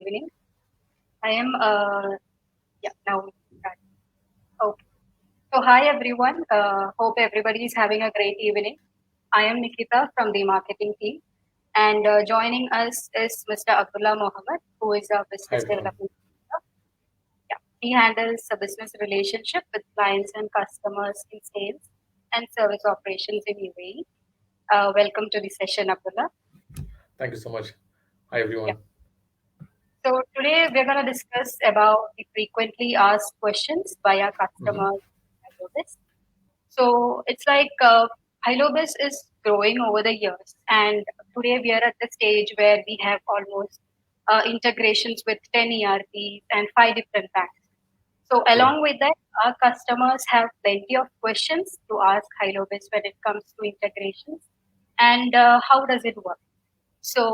evening. I am, now we start. Okay. So, hi everyone. Hope everybody is having a great evening. I am Nikitha from the marketing team, and joining us is Mr. Abdulla Mohammed, who is a Hi business everyone. development officer. Yeah. He handles a business relationship with clients and customers in sales and service operations in UAE. Welcome to the session, Abdullah. Thank you so much. Hi everyone. Yeah. So today we're going to discuss about the frequently asked questions by our Mhm. customers. Hylobiz. So it's like Hylobiz is growing over the years, and today we are at the stage where we have almost integrations with 10 ERPs and 5 different banks. So True. along with that, our customers have plenty of questions to ask Hylobiz when it comes to integrations and how does it work. So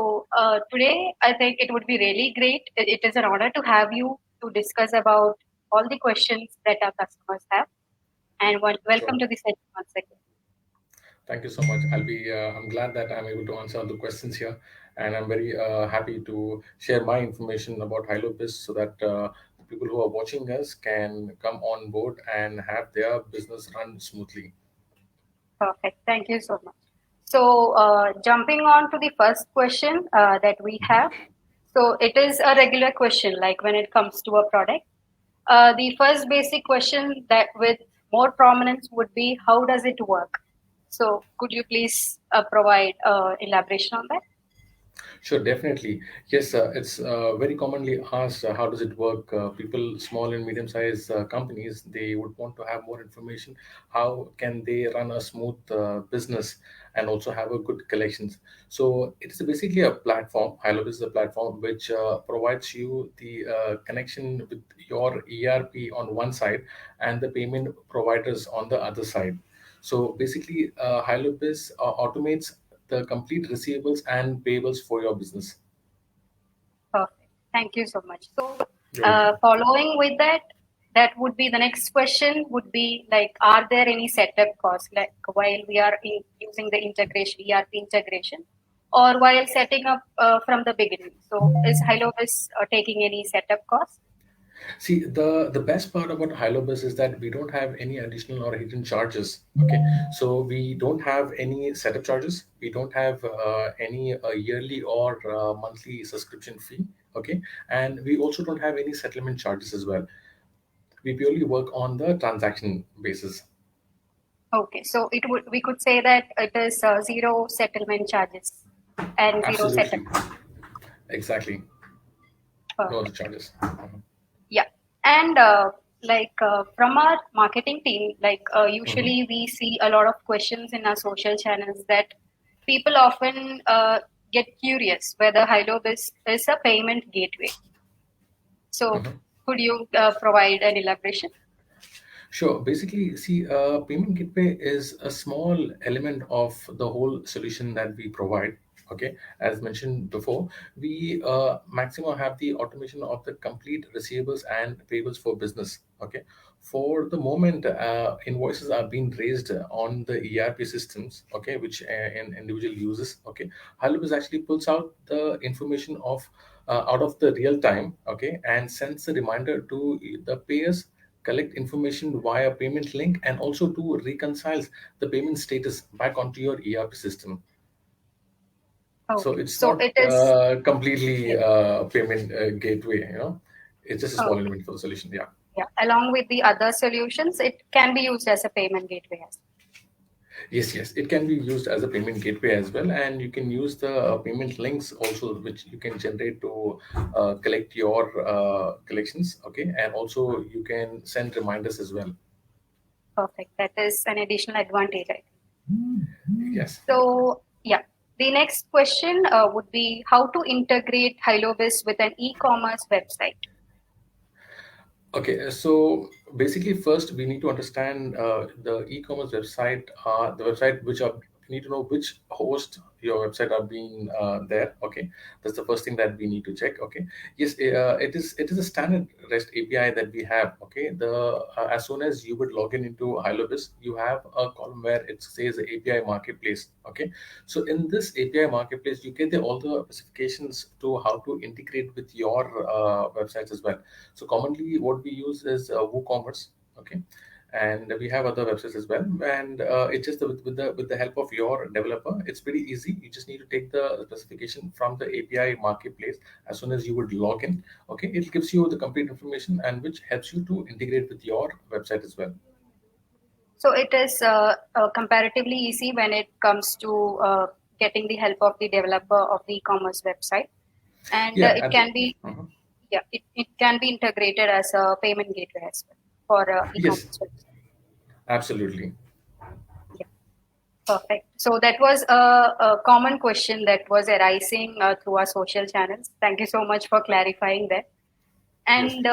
today, I think it would be really great. It is an honor to have you to discuss about all the questions that our customers have. And welcome Sure. to the session once again. Thank you so much. I'm glad that I'm able to answer all the questions here, and I'm very happy to share my information about Hylobiz so that the people who are watching us can come on board and have their business run smoothly. Perfect. Thank you so much. So jumping on to the first question that we have. So it is a regular question, like when it comes to a product. The first basic question that with more prominence would be how does it work? So could you please provide elaboration on that? Sure, definitely. Yes, it's very commonly asked, how does it work? People, small and medium-sized companies, they would want to have more information. How can they run a smooth business and also have a good collections? So it is basically a platform. Hylobiz is a platform which provides you the connection with your ERP on one side and the payment providers on the other side. So basically, Hylobiz automates the complete receivables and payables for your business. Perfect. Thank you so much. So, You're welcome. following with that, that would be the next question would be like, are there any setup costs like while we are using the integration, ERP integration, or while setting up from the beginning? So, is Hylobiz taking any setup costs? See, the best part about Hylobiz is that we don't have any additional or hidden charges. Okay, so we don't have any setup charges. We don't have any yearly or monthly subscription fee. Okay, and we also don't have any settlement charges as well. We purely work on the transaction basis. Okay, so it would we could say that it is zero settlement charges and zero setup. Absolutely, exactly. No other Perfect. charges. Yeah. And from our marketing team, Mhm. usually we see a lot of questions in our social channels that people often get curious whether Hylobiz is a payment gateway. So Mhm. could you provide an elaboration? Sure. Basically, see, payment gateway is a small element of the whole solution that we provide. Okay, as mentioned before, we maximum have the automation of the complete receivables and payables for business. Okay, for the moment, invoices are being raised on the ERP systems. Okay, which an individual uses. Okay, Halibus actually pulls out the information of out of the real time. Okay, and sends a reminder to the payers, collect information via payment link, and also to reconcile the payment status back onto your ERP system. So Okay. it's So not it is, completely yeah. payment gateway, it's just a small Okay. element for the solution. Yeah. Yeah. Along with the other solutions, it can be used as a payment gateway as Yes, yes, it can be used as a payment gateway as well, and you can use the payment links also, which you can generate to collect your collections. Okay, and also you can send reminders as well. well. Perfect. That is an additional advantage, I think. Yes. So, yeah, the next question would be how to integrate Hylobiz with an e-commerce website. Okay, so basically, first we need to understand the e-commerce website, the website which are need to know which host your website are being there. Okay, that's the first thing that we need to check. Okay, yes, it is a standard REST API that we have. Okay, the as soon as you would log in into Hylobiz, you have a column where it says API marketplace. Okay, so in this API marketplace, you get all the specifications to how to integrate with your websites as well. So commonly, what we use is WooCommerce. Okay, and we have other websites as well. And it's just with the help of your developer, it's pretty easy. You just need to take the specification from the API marketplace as soon as you would log in. Okay, it gives you the complete information and which helps you to integrate with your website as well. So it is comparatively easy when it comes to getting the help of the developer of the e-commerce website, and Yeah, it can be Mhm. yeah it can be integrated as a payment gateway as well for Yes, e-commerce website. absolutely. Yeah, perfect. So that was a common question that was arising through our social channels. Thank you so much for clarifying that. Yes. And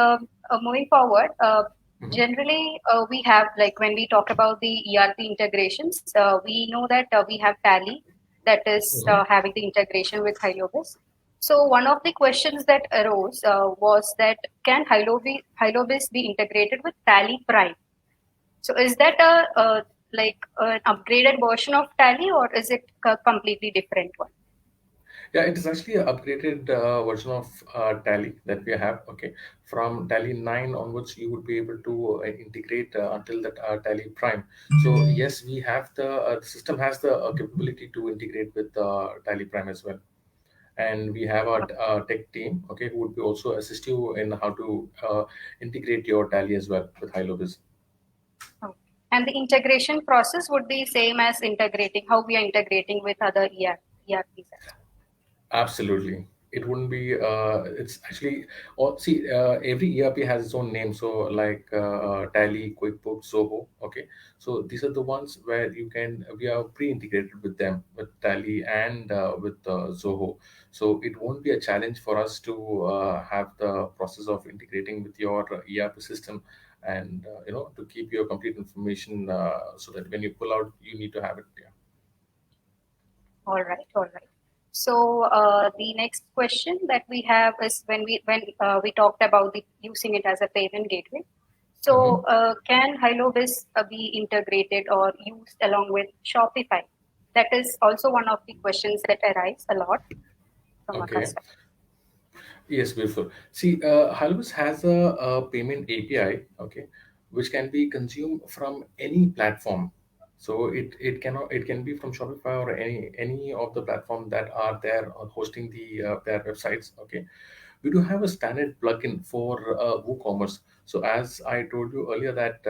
moving forward, Mhm. generally we have, like when we talk about the ERP integrations, we know that we have Tally that is Mhm. having the integration with Hylobiz. So one of the questions that arose was that can Hylobiz be integrated with Tally Prime? So is that a like an upgraded version of Tally, or is it a completely different one? Yeah, it is actually an upgraded version of Tally that we have. Okay, from Tally 9 onwards, you would be able to integrate until that Tally Prime. So yes, we have the system has the capability to integrate with Tally Prime as well. And we have our tech team, okay, who would be also assist you in how to integrate your Tally as well with Hylobiz. Okay. And the integration process would be same as integrating how we are integrating with other ERPs as Absolutely. It wouldn't be, it's actually, or see, every ERP has its own name. So, like Tally, QuickBooks, Zoho. Okay. So, these are the ones where we are pre integrated with them, with Tally and with Zoho. So, it won't be a challenge for us to have the process of integrating with your ERP system and, to keep your complete information so that when you pull out, you need to have it. Yeah. well. All right, all right. So the next question that we have is when we talked about the using it as a payment gateway. So Mhm. can Hylobiz be integrated or used along with Shopify? That is also one of the questions that arise a lot from our Okay. customers. Yes, beautiful. See, Halbus has a payment API, okay, which can be consumed from any platform. So it can be from Shopify or any of the platform that are there or hosting their websites. Okay, we do have a standard plugin for WooCommerce. So as I told you earlier that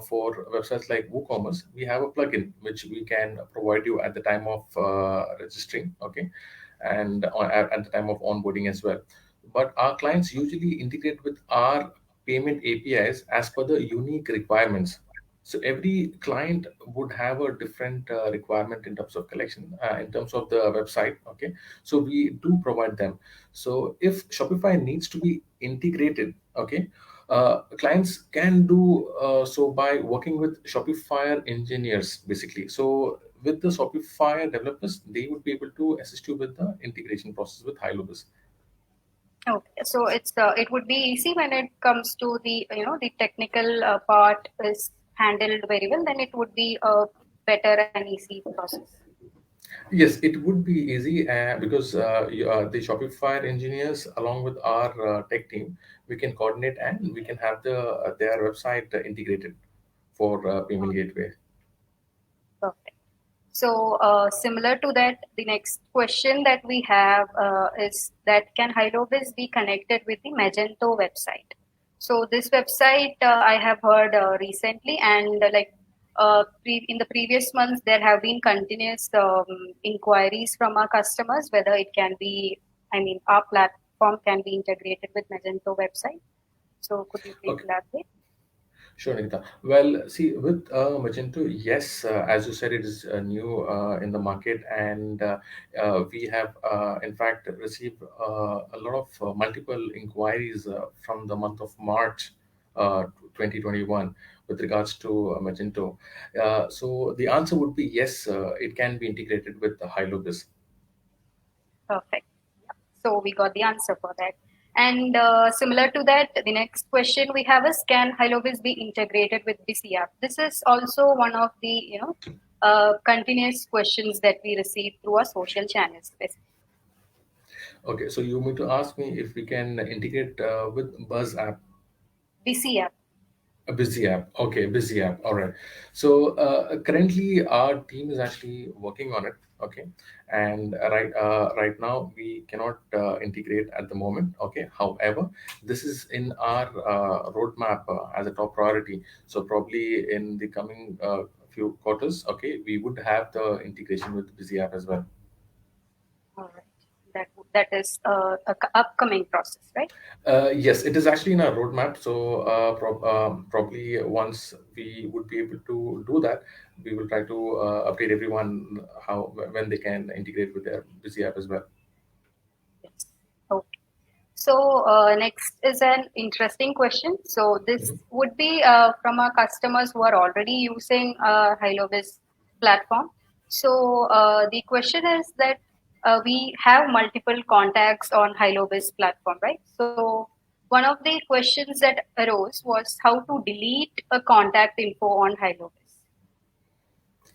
for websites like WooCommerce, we have a plugin which we can provide you at the time of registering, okay, and at the time of onboarding as well. But our clients usually integrate with our payment APIs as per the unique requirements. So every client would have a different requirement in terms of collection, in terms of the website. Okay, so we do provide them. So if Shopify needs to be integrated, okay, clients can do so by working with Shopify engineers, basically. So with the Shopify developers, they would be able to assist you with the integration process with Hylobiz. Okay, so it would be easy when it comes to the the technical part is handled very well. Then it would be a better and easy process. Yes, it would be easy because the Shopify engineers, along with our tech team, we can coordinate and we can have their website integrated for payment gateway. Perfect. So similar to that, the next question that we have is that can Hylobiz be connected with the Magento website? So this website I have heard recently, and in the previous months, there have been continuous inquiries from our customers whether it can be, I mean, our platform can be integrated with Magento website. So could you please Okay. elaborate? Sure, Nikita. Well, see, with Magento, yes, as you said, it is new in the market, and we have, in fact, received a lot of multiple inquiries from the month of March. uh, 2021 with regards to Magento. So the answer would be yes, it can be integrated with the Hylobiz. Perfect. Yeah. So we got the answer for that. And similar to that, the next question we have is, can Hylobiz be integrated with Busy app? This is also one of the continuous questions that we receive through our social channels. Okay, so you mean to ask me if we can integrate with Buzz app? Busy app. A busy app. Okay, busy app. All right. So currently, our team is actually working on it. Okay, and right now we cannot integrate at the moment. Okay. However, this is in our roadmap as a top priority. So probably in the coming few quarters, okay, we would have the integration with the busy app as well. All right. That is upcoming process, right? Yes, it is actually in our roadmap. So probably once we would be able to do that, we will try to update everyone how when they can integrate with their busy app as well. Yes. Okay. So next is an interesting question. So this Mhm. would be from our customers who are already using Hylobiz platform. So the question is that we have multiple contacts on Hylobiz platform, right? So one of the questions that arose was how to delete a contact info on Hylobiz.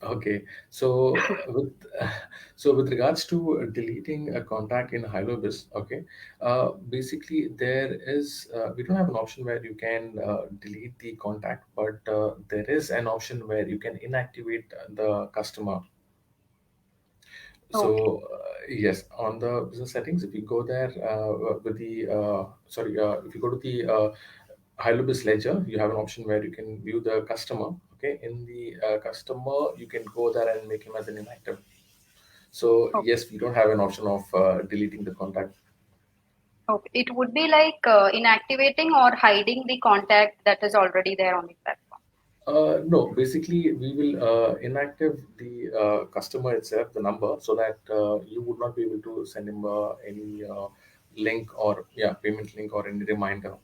Okay, so with so with regards to deleting a contact in Hylobiz, okay, basically there is we don't have an option where you can delete the contact, but there is an option where you can inactivate the customer. Okay. So yes, on the business settings, if you go there with the if you go to the Hilobis ledger, you have an option where you can view the customer. Okay, in the customer, you can go there and make him as an inactive. So Okay. yes, we don't have an option of deleting the contact. Okay. It would be like inactivating or hiding the contact that is already there on the platform. No, basically we will inactive the customer itself, the number, so that you would not be able to send him any link or payment link or any reminder.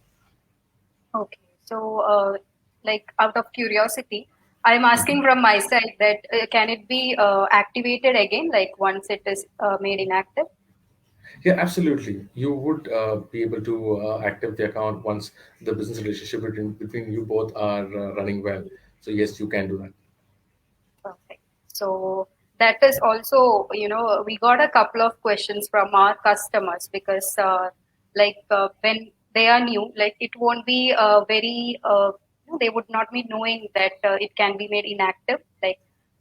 Okay. So, like out of curiosity, I'm asking from my side that can it be activated again, like once it is made inactive? Yeah, absolutely. You would be able to active the account once the business relationship between you both are running well. So yes, you can do that. Perfect. So that is also, we got a couple of questions from our customers because, when they are new, like it won't be they would not be knowing that it can be made inactive. Like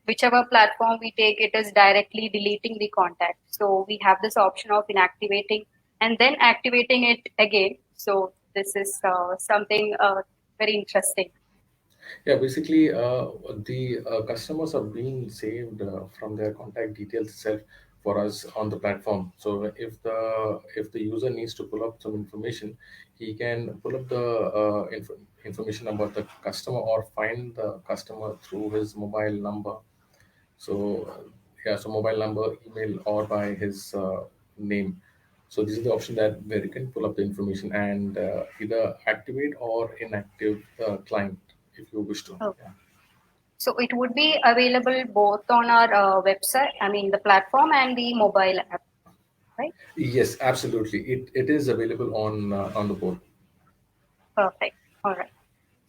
whichever platform we take, it is directly deleting the contact. So we have this option of inactivating and then activating it again. So this is something very interesting. Yeah, basically, the customers are being saved from their contact details itself for us on the platform. So if the user needs to pull up some information, he can pull up the information about the customer or find the customer through his mobile number. So so mobile number, email, or by his name. So this is the option that where you can pull up the information and either activate or inactive the client if you wish to. Yeah. So it would be available both on our website, I mean the platform and the mobile app, right? Yes, absolutely. It is available on the board. Perfect. All right.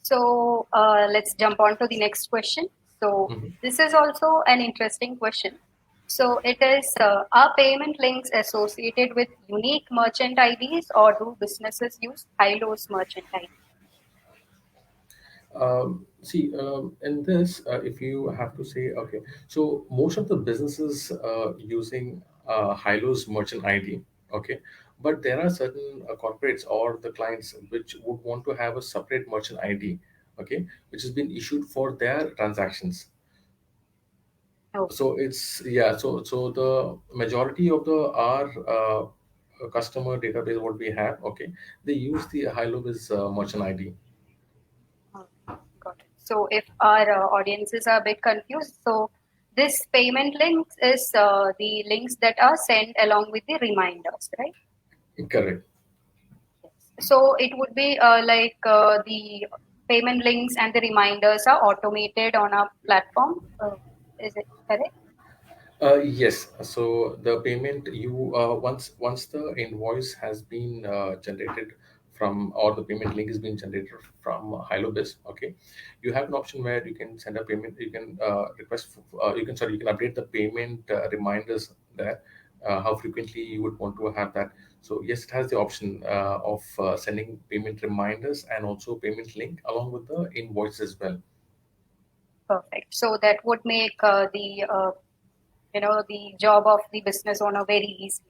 So let's jump on to the next question. So Mhm. this is also an interesting question. So it is, are payment links associated with unique merchant IDs or do businesses use Hilo's merchant ID? See, in this, if you have to say, okay, so most of the businesses using Hilo's merchant ID, okay, but there are certain corporates or the clients which would want to have a separate merchant ID, okay, which has been issued for their transactions. Okay. So it's so the majority of the our customer database what we have, okay, they use the Hilo's merchant ID. Got it. So if our audiences are a bit confused, so this payment links is the links that are sent along with the reminders, right? Correct. Yes. So it would be like the payment links and the reminders are automated on our platform. Is it correct? Yes. So the payment you once the invoice has been generated from, or the payment link is being generated from Hylobiz, okay, you have an option where you can send a payment. You can request. You can update the payment reminders there. How frequently you would want to have that. So yes, it has the option of sending payment reminders and also payment link along with the invoice as well. Perfect. So that would make the job of the business owner very easy.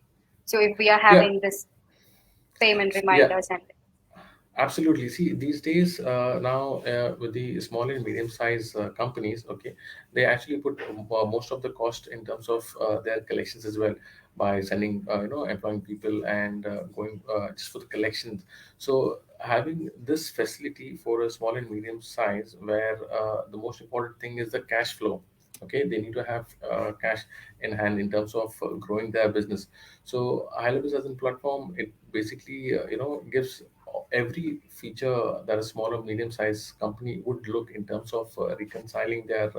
So if we are Yeah. having this payment Yeah. reminders and Absolutely. See, these days now with the small and medium-sized companies, okay, they actually put most of the cost in terms of their collections as well by sending, employing people and going just for the collections. So having this facility for a small and medium size, where the most important thing is the cash flow. Okay, they need to have cash in hand in terms of growing their business. So Hylobiz as a platform, it basically gives every feature that a small or medium-sized company would look in terms of reconciling their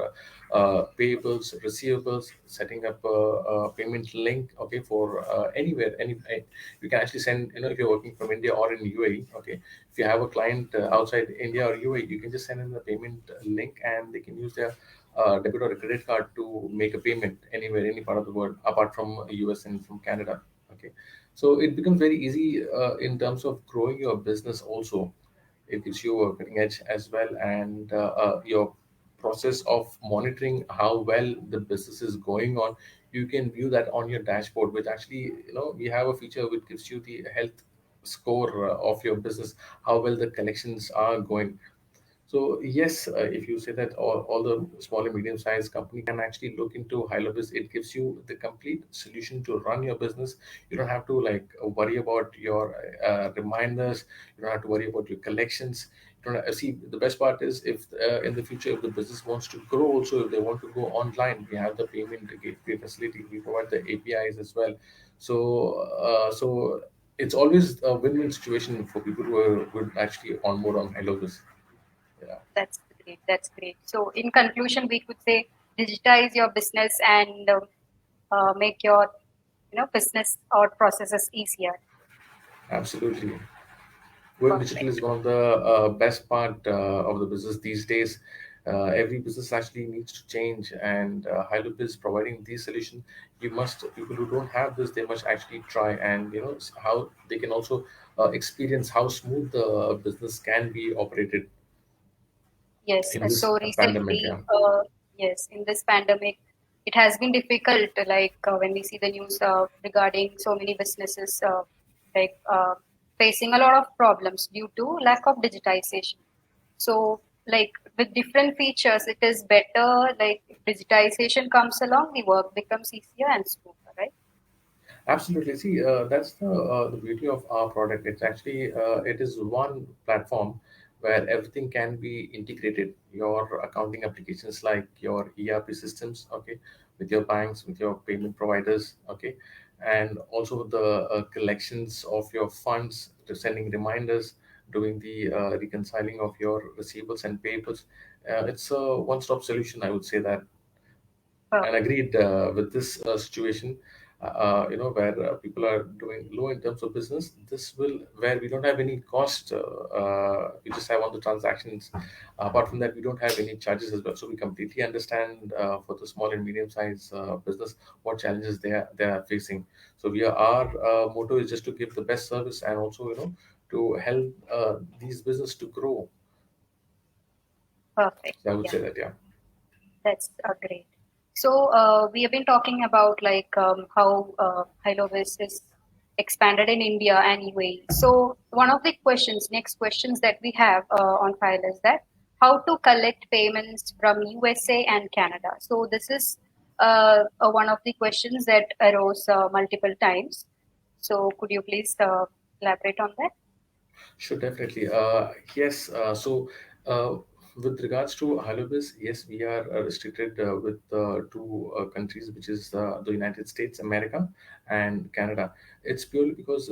payables, receivables, setting up a payment link, okay, for anywhere, you can actually send, if you're working from India or in UAE, okay, if you have a client outside India or UAE, you can just send in the payment link and they can use their debit or a credit card to make a payment anywhere, any part of the world, apart from US and from Canada. Okay, so it becomes very easy in terms of growing your business. Also, it gives you a cutting edge as well, and your process of monitoring how well the business is going on. You can view that on your dashboard, which actually, we have a feature which gives you the health score of your business, how well the collections are going. So yes, if you say that all the small and medium sized company can actually look into Hylobiz, it gives you the complete solution to run your business. You don't have to like worry about your reminders. You don't have to worry about your collections. You don't see, the best part is if in the future, if the business wants to grow, also if they want to go online, we have the payment gateway facility. We provide the APIs as well. So it's always a win-win situation for people who would actually onboard on Hylobiz. Yeah. that's great. That's great. So in conclusion, we could say digitize your business and make your business or processes easier. Absolutely. Going digital Perfect. is one of the best part of the business these days. Every business actually needs to change, and Hilub is providing these solution. People who don't have this, they must actually try, and how they can also experience how smooth the business can be operated Yes. in this So pandemic. recently, Yeah. yes, in this pandemic, it has been difficult. Like when we see the news regarding so many businesses, like facing a lot of problems due to lack of digitization. So, like with different features, it is better. Like if digitization comes along, the work becomes easier and smoother, right? Absolutely. See, that's the beauty of our product. It's actually it is one platform where everything can be integrated. Your accounting applications, like your ERP systems, okay, with your banks, with your payment providers, okay, and also the collections of your funds, to sending reminders, doing the reconciling of your receivables and payables. It's a one-stop solution, I would say that. And Perfect. agreed with this situation, where people are doing low in terms of business. This will, where we don't have any cost, we just have on the transactions. Apart from that, we don't have any charges as well. So we completely understand for the small and medium sized business what challenges they are facing. So our motto is just to give the best service, and also to help these business to grow. Perfect. So I would Yeah. say that, yeah. That's great. So we have been talking about like how Hylovis is expanded in India and UAE. So one of the next questions that we have on file is that how to collect payments from USA and Canada. So this is one of the questions that arose multiple times. So could you please elaborate on that? Sure, definitely. Yes. With regards to Hylobiz, yes, we are restricted with two countries, which is the United States, America, and Canada. It's purely because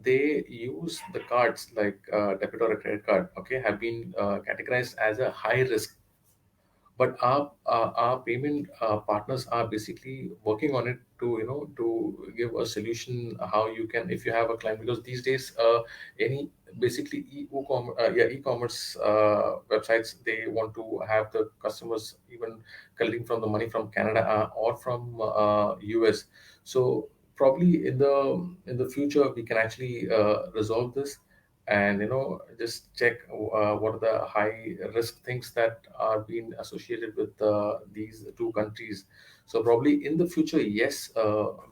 they use the cards like debit or a credit card, okay, have been categorized as a high risk. But our payment partners are basically working on it to, to give a solution how you can, if you have a client, because these days any basically e-commerce websites, they want to have the customers even collecting from the money from Canada or from US. So probably in the future we can actually resolve this, and just check what are the high risk things that are being associated with these two countries. So probably in the future, yes,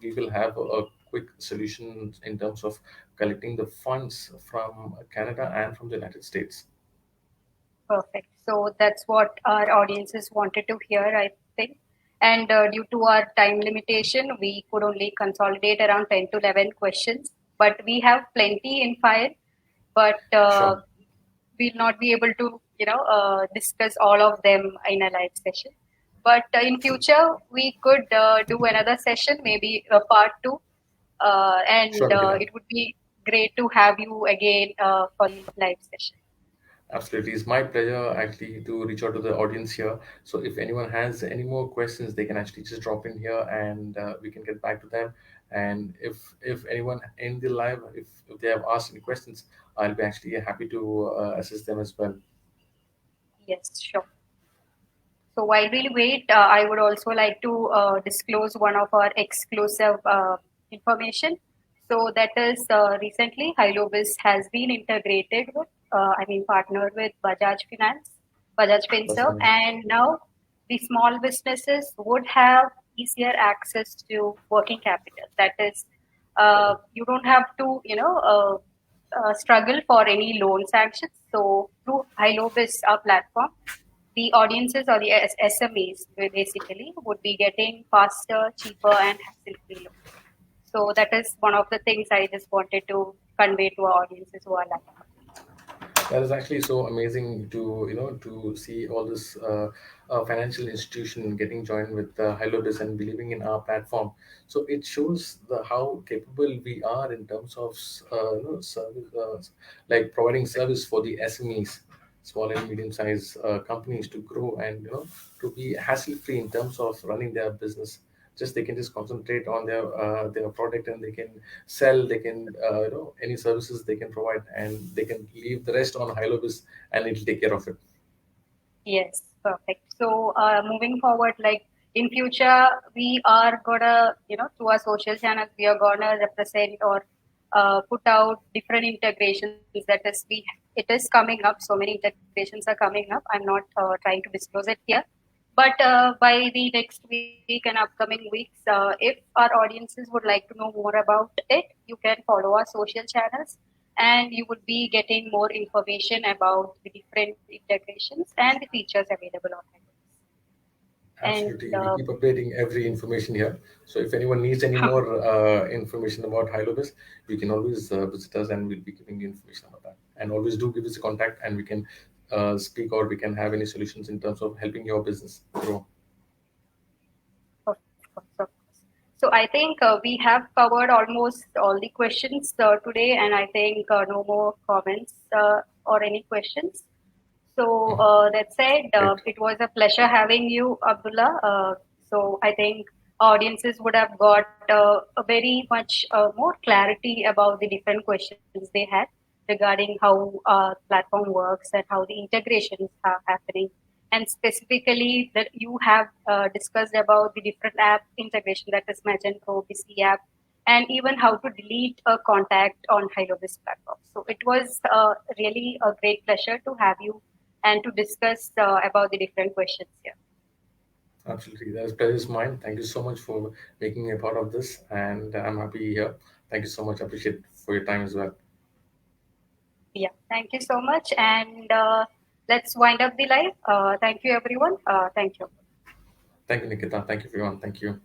we will have a quick solution in terms of collecting the funds from Canada and from the United States. Perfect. So that's what our audiences wanted to hear, I think. And due to our time limitation, we could only consolidate around 10 to 11 questions. But we have plenty in file, but Sure. we'll not be able to, discuss all of them in a live session. But in future, we could do another session, maybe a part two, Sure, and Nikita. it would be great to have you again for the live session. Absolutely. It's my pleasure actually to reach out to the audience here. So if anyone has any more questions, they can actually just drop in here, and we can get back to them. And if anyone in the live, if they have asked any questions, I'll be actually happy to assist them as well. Yes, sure. So while we wait, I would also like to disclose one of our exclusive information. So that is recently Hylobiz has been integrated with, partnered with Bajaj Finance, Bajaj That's FinServe, amazing. and now the small businesses would have easier access to working capital. That is, you don't have to, struggle for any loan sanctions. So through Hylobiz platform, the audiences or the SMEs basically would be getting faster, cheaper, and hassle-free loans. So that is one of the things I just wanted to convey to our audiences who are live. That is actually so amazing to to see all this financial institution getting joined with Hylobiz and believing in our platform. So it shows how capable we are in terms of service, like providing service for the SMEs, small and medium sized companies, to grow and to be hassle free in terms of running their business. Just they can just concentrate on their product, and they can sell, they can any services they can provide, and they can leave the rest on Hylobiz, and it'll take care of it. Yes, perfect. So moving forward, like in future, we are gonna, through our social channels, we are gonna represent or put out different integrations. That is, it is coming up. So many integrations are coming up. I'm not trying to disclose it here, but by the next week and upcoming weeks, if our audiences would like to know more about it, you can follow our social channels, and you would be getting more information about the different integrations and the features available on Hylobiz. And Absolutely, we keep updating every information here. So if anyone needs any more information about Hylobiz, you can always visit us, and we'll be giving you information about that. And always do give us a contact, and we can speak, or we can have any solutions in terms of helping your business grow. of course, of course. So I think we have covered almost all the questions today, and I think no more comments or any questions. So that said, Great. it was a pleasure having you, Abdullah. So I think audiences would have got a very much more clarity about the different questions they had regarding how platform works and how the integrations are happening. And specifically, that you have discussed about the different app integration, that is Magento, BC app, and even how to delete a contact on Hylobiz platform. So it was really a great pleasure to have you and to discuss about the different questions here. Absolutely, that's pleasure is mine. Thank you so much for making me a part of this, and I'm happy here. Thank you so much. I appreciate for your time as well. Yeah, thank you so much. And let's wind up the live. Thank you, everyone. Thank you. Thank you, Nikita. Thank you, everyone. Thank you.